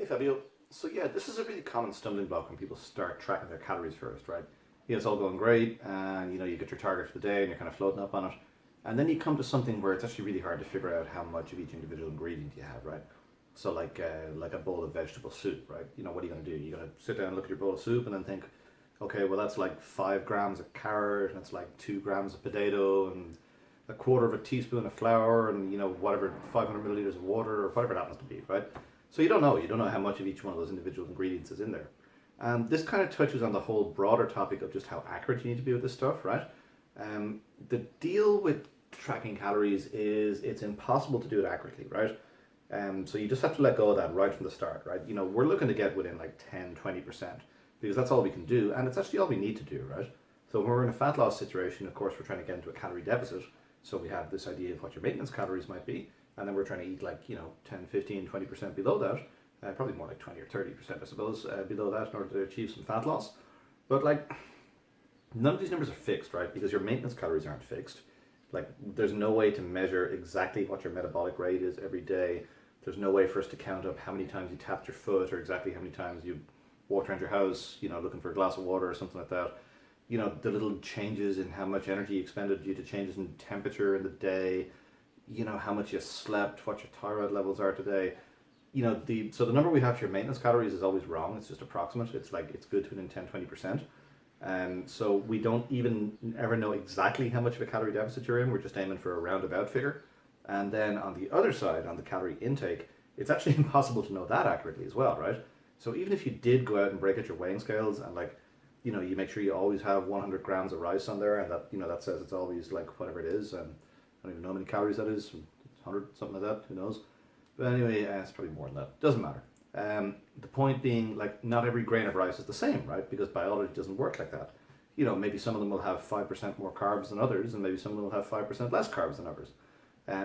Fabio. So yeah, this is a really common stumbling block when people start tracking their calories first, right? Yeah, it's all going great, and you get your target for the day, and you're kind of floating up on it, and then you come to something where it's actually really hard to figure out how much of each individual ingredient you have, right? So like a bowl of vegetable soup, right? What are you gonna do? You're gonna sit down and look at your bowl of soup, and then think, okay, well that's like 5 grams of carrot, and it's like 2 grams of potato, and a quarter of a teaspoon of flour, and whatever 500 milliliters of water, or whatever it happens to be, right? So you don't know how much of each one of those individual ingredients is in there. And this kind of touches on the whole broader topic of just how accurate you need to be with this stuff, right? The deal with tracking calories is it's impossible to do it accurately, right? So you just have to let go of that right from the start, right? We're looking to get within like 10-20% because that's all we can do, and it's actually all we need to do, right? So when we're in a fat loss situation, of course, we're trying to get into a calorie deficit. So we have this idea of what your maintenance calories might be, and then we're trying to eat like 10, 15, 20% below that, probably more like 20 or 30% I suppose, below that in order to achieve some fat loss. But like, none of these numbers are fixed, right? Because your maintenance calories aren't fixed. Like, there's no way to measure exactly what your metabolic rate is every day. There's no way for us to count up how many times you tapped your foot, or exactly how many times you walked around your house, looking for a glass of water or something like that. The little changes in how much energy you expended due to changes in temperature in the day, how much you slept, what your thyroid levels are today. So the number we have for your maintenance calories is always wrong. It's just approximate. It's like it's good to within 10-20%. So we don't even ever know exactly how much of a calorie deficit you're in. We're just aiming for a roundabout figure. And then on the other side, on the calorie intake, it's actually impossible to know that accurately as well, right? So even if you did go out and break out your weighing scales and you make sure you always have 100 grams of rice on there, and that says it's always like whatever it is. I don't even know how many calories that is, 100, something like that, who knows. But anyway, it's probably more than that. Doesn't matter. The point being, like, not every grain of rice is the same, right? Because biology doesn't work like that. Maybe some of them will have 5% more carbs than others, and maybe some of them will have 5% less carbs than others.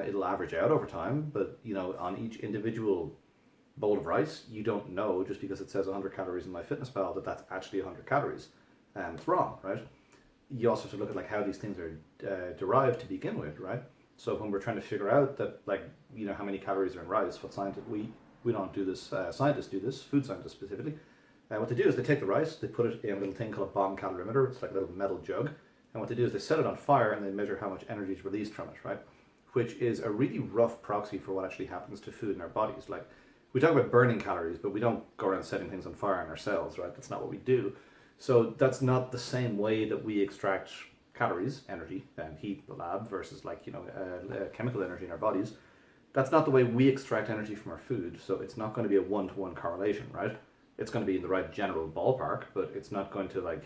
It'll average out over time, but on each individual bowl of rice, you don't know just because it says 100 calories in MyFitnessPal that that's actually 100 calories. It's wrong, right? You also have to look at like how these things are derived to begin with, right? So when we're trying to figure out that, like, how many calories are in rice, what scientists, we don't do this, scientists do this, food scientists specifically. What they do is they take the rice, they put it in a little thing called a bomb calorimeter. It's like a little metal jug. And what they do is they set it on fire and they measure how much energy is released from it, right? Which is a really rough proxy for what actually happens to food in our bodies. Like, we talk about burning calories, but we don't go around setting things on fire in our cells, right? That's not what we do. So that's not the same way that we extract calories, energy, and heat in the lab versus chemical energy in our bodies. That's not the way we extract energy from our food. So it's not going to be a one-to-one correlation, right? It's going to be in the right general ballpark, but it's not going to, like,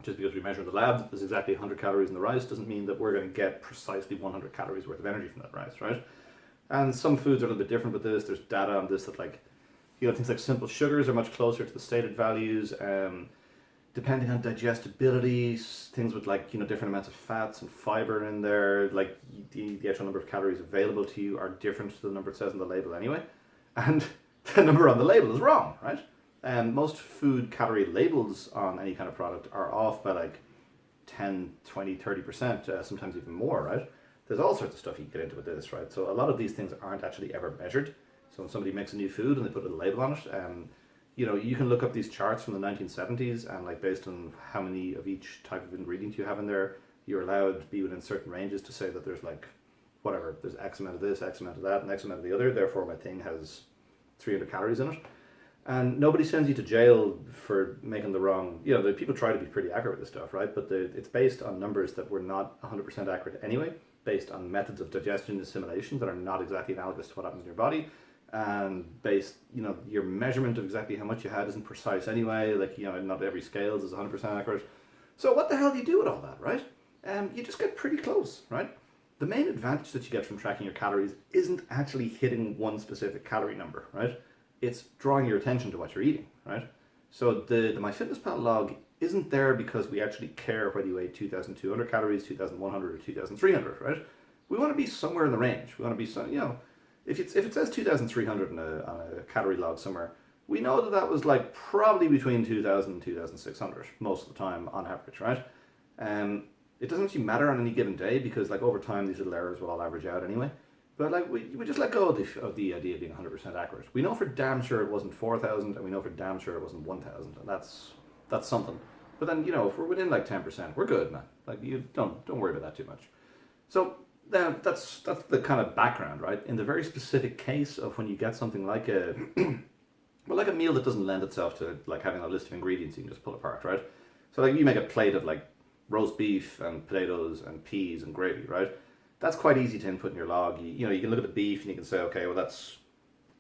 just because we measure in the lab there's exactly 100 calories in the rice doesn't mean that we're going to get precisely 100 calories worth of energy from that rice, right? And some foods are a little bit different with this. There's data on this that, like, things like simple sugars are much closer to the stated values. Depending on digestibility, things with different amounts of fats and fiber in there, like the actual number of calories available to you are different to the number it says on the label anyway. And the number on the label is wrong, right? And most food calorie labels on any kind of product are off by like 10, 20, 30%, sometimes even more, right? There's all sorts of stuff you can get into with this, right? So a lot of these things aren't actually ever measured. So when somebody makes a new food and they put a label on it, you can look up these charts from the 1970s, and like based on how many of each type of ingredient you have in there, you're allowed to be within certain ranges to say that there's like, whatever, there's X amount of this, X amount of that, and X amount of the other, therefore my thing has 300 calories in it. And nobody sends you to jail for making the wrong, the people try to be pretty accurate with this stuff, right? But it's based on numbers that were not 100% accurate anyway, based on methods of digestion and assimilation that are not exactly analogous to what happens in your body. And based, your measurement of exactly how much you had isn't precise anyway. Like, not every scales is 100% accurate. So what the hell do you do with all that, right? You just get pretty close, right? The main advantage that you get from tracking your calories isn't actually hitting one specific calorie number, right? It's drawing your attention to what you're eating, right? So the MyFitnessPal log isn't there because we actually care whether you ate 2,200 calories, 2,100, or 2,300, right? We want to be somewhere in the range. We want to be, if it says 2,300 on a calorie log somewhere, we know that was like probably between 2,000 and 2,600 most of the time on average, right? It doesn't actually matter on any given day because, like, over time these little errors will all average out anyway. But like we just let go of the idea of being 100% accurate. We know for damn sure it wasn't 4,000, and we know for damn sure it wasn't 1,000, and that's something. But then if we're within like 10%, we're good, man. Like you don't worry about that too much. So then that's the kind of background, right? In the very specific case of when you get something like a like a meal that doesn't lend itself to like having a list of ingredients you can just pull apart, right? So like you make a plate of like roast beef and potatoes and peas and gravy, right? That's quite easy to input in your log. You can look at the beef and you can say, okay, well that's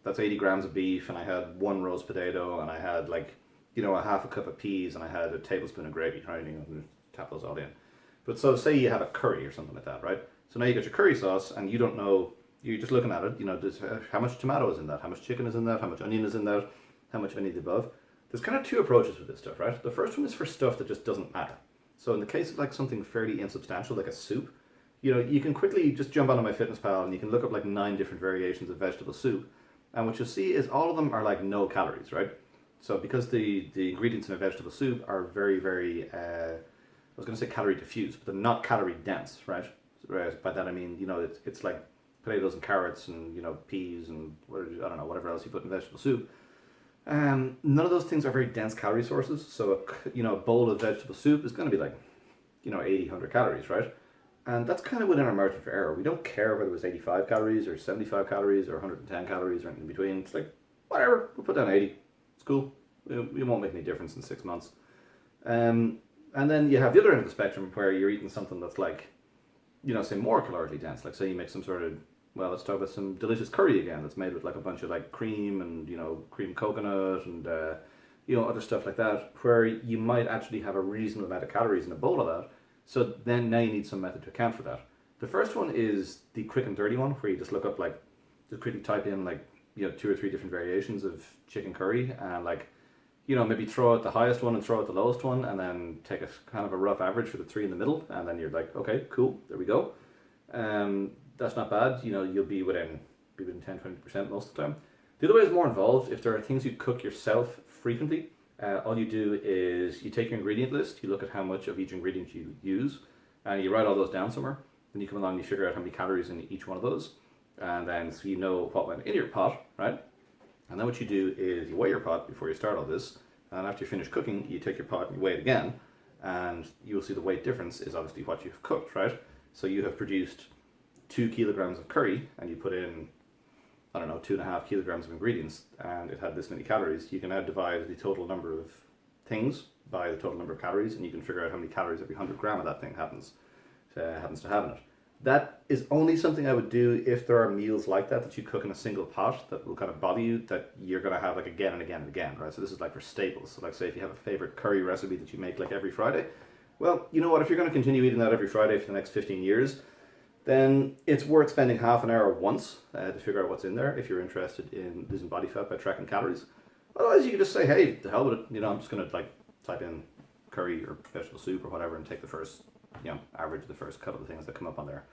80 grams of beef, and I had one roast potato, and I had like a half a cup of peas, and I had a tablespoon of gravy, right? Tap those all in. But so say you have a curry or something like that, right? So now you get your curry sauce, and you don't know. You're just looking at it. How much tomato is in that? How much chicken is in that? How much onion is in that? How much of any of the above? There's kind of two approaches with this stuff, right? The first one is for stuff that just doesn't matter. So in the case of like something fairly insubstantial, like a soup, you can quickly just jump onto MyFitnessPal and you can look up like 9 different variations of vegetable soup, and what you'll see is all of them are like no calories, right? So because the ingredients in a vegetable soup are very, very, I was going to say calorie diffuse, but they're not calorie dense, right? By that I mean, it's like potatoes and carrots and peas and I don't know, whatever else you put in vegetable soup. None of those things are very dense calorie sources. So a bowl of vegetable soup is going to be like 80, 100 calories, right? And that's kind of within our margin for error. We don't care whether it was 85 calories or 75 calories or 110 calories or anything in between. It's like, whatever, we'll put down 80. It's cool. It won't make any difference in 6 months. And then you have the other end of the spectrum where you're eating something that's like, say more calorically dense. Like say you make some sort of, let's talk about some delicious curry again that's made with like a bunch of like cream and, cream coconut and, other stuff like that, where you might actually have a reasonable amount of calories in a bowl of that. So then now you need some method to account for that. The first one is the quick and dirty one, where you just look up like, just quickly type in like, 2 or 3 different variations of chicken curry, and like, maybe throw out the highest one and throw out the lowest one, and then take a kind of a rough average for the 3 in the middle, and then you're like, okay, cool, there we go. That's not bad. You'll be within 10-20% most of the time. The other way is more involved. If there are things you cook yourself frequently, all you do is you take your ingredient list, you look at how much of each ingredient you use, and you write all those down somewhere. Then you come along and you figure out how many calories in each one of those, and then so you know what went in your pot, right? And then what you do is you weigh your pot before you start all this, and after you finish cooking, you take your pot and you weigh it again, and you will see the weight difference is obviously what you've cooked, right? So you have produced 2 kilograms of curry, and you put in, 2.5 kilograms of ingredients, and it had this many calories. You can now divide the total number of things by the total number of calories, and you can figure out how many calories every 100 gram of that thing happens to have in it. That is only something I would do if there are meals like that you cook in a single pot that will kind of bother you, that you're going to have like again and again and again, right? So this is like for staples. So like say if you have a favorite curry recipe that you make like every Friday, well, you know what, if you're going to continue eating that every Friday for the next 15 years, then it's worth spending half an hour once to figure out what's in there if you're interested in losing body fat by tracking calories. Otherwise, you can just say, hey, the hell with it. I'm just going to like type in curry or vegetable soup or whatever and take the first, average the first couple of things that come up on there.